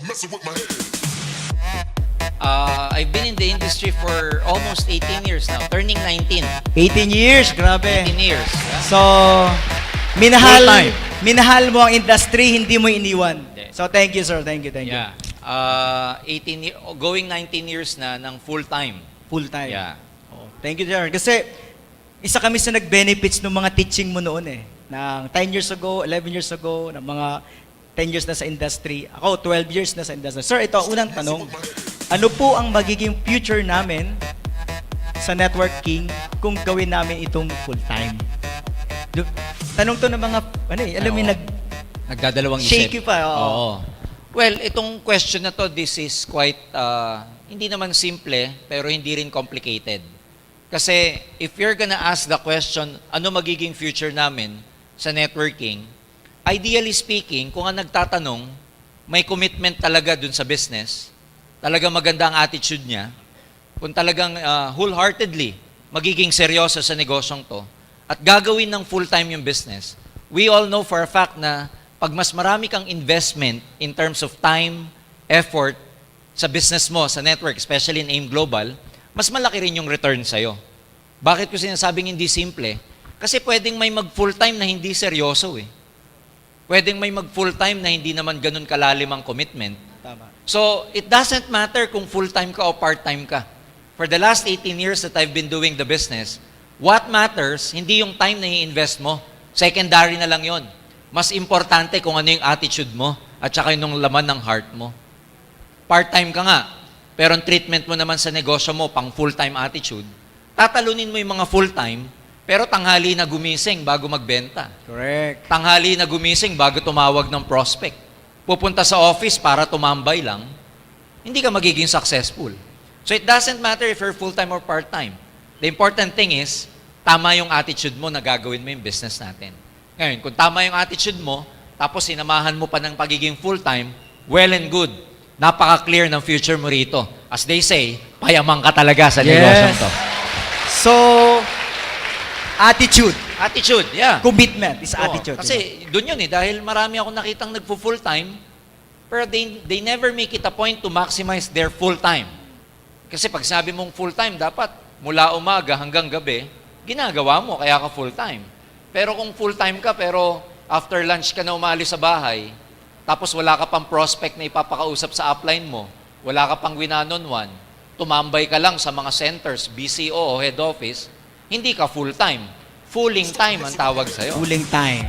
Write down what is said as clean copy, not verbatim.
messing with my head. I've been in the industry for almost 18 years now, turning 19. 18 years, grabe. 18 years. Yeah. So, Full-time. minahal mo ang industry, hindi mo iniwan. Hindi. So, thank you, sir. Thank you. Yeah. going 19 years na ng full-time. Full time. Yeah. Oh, thank you, sir. Kasi, isa kami sa nag-benefits ng mga teaching mo noon eh. Ng 10 years ago, 11 years ago, ng mga 10 years na sa industry. Ako, 12 years na sa industry. Sir, ito, unang tanong. Ano po ang magiging future namin sa networking kung gawin namin itong full-time? Tanong to ng mga, alam mo, Nagdadalawang shaky isip. pa. Oo. Oo. Well, itong question na to, this is quite, hindi naman simple, pero hindi rin complicated. Kasi if you're gonna ask the question, ano magiging future namin sa networking, ideally speaking, kung ang nagtatanong, may commitment talaga dun sa business, talagang maganda ang attitude niya, kung talagang wholeheartedly magiging seryoso sa negosyong to, at gagawin ng full-time yung business, we all know for a fact na pag mas marami kang investment in terms of time, effort sa business mo, sa network, especially in AIM Global, mas malaki rin yung return sa'yo. Bakit ko sinasabing hindi simple? Kasi pwedeng may mag-full-time na hindi seryoso eh. Pwedeng may mag-full-time na hindi naman ganun kalalim ang commitment. Tama. So, it doesn't matter kung full-time ka o part-time ka. For the last 18 years that I've been doing the business, what matters, hindi yung time na i-invest mo. Secondary na lang yon. Mas importante kung ano yung attitude mo at saka yung laman ng heart mo. Part-time ka nga, pero ang treatment mo naman sa negosyo mo, pang full-time attitude, tatalunin mo yung mga full-time, pero tanghali na gumising bago magbenta. Correct. Tanghali na gumising bago tumawag ng prospect. Pupunta sa office para tumambay lang, hindi ka magiging successful. So it doesn't matter if you're full-time or part-time. The important thing is, tama yung attitude mo na gagawin mo yung business natin. Ngayon, kung tama yung attitude mo, tapos sinamahan mo pa ng pagiging full-time, well and good. Napaka-clear ng future mo rito. As they say, payaman ka talaga sa negosyong to. So, attitude. Attitude, yeah. Commitment is Oo, attitude. kasi doon yun eh, dahil marami akong nakitang nagpo-full-time, pero they never make it a point to maximize their full-time. Kasi pag sabi mong full-time, dapat mula umaga hanggang gabi, ginagawa mo, kaya ka full-time. Pero kung full-time ka, pero after lunch ka na umalis sa bahay, tapos wala ka pang prospect na ipapakausap sa upline mo, wala ka pang one-on-one, tumambay ka lang sa mga centers, BCO o head office, hindi ka full-time. Fooling time ang tawag sa'yo. Fooling time.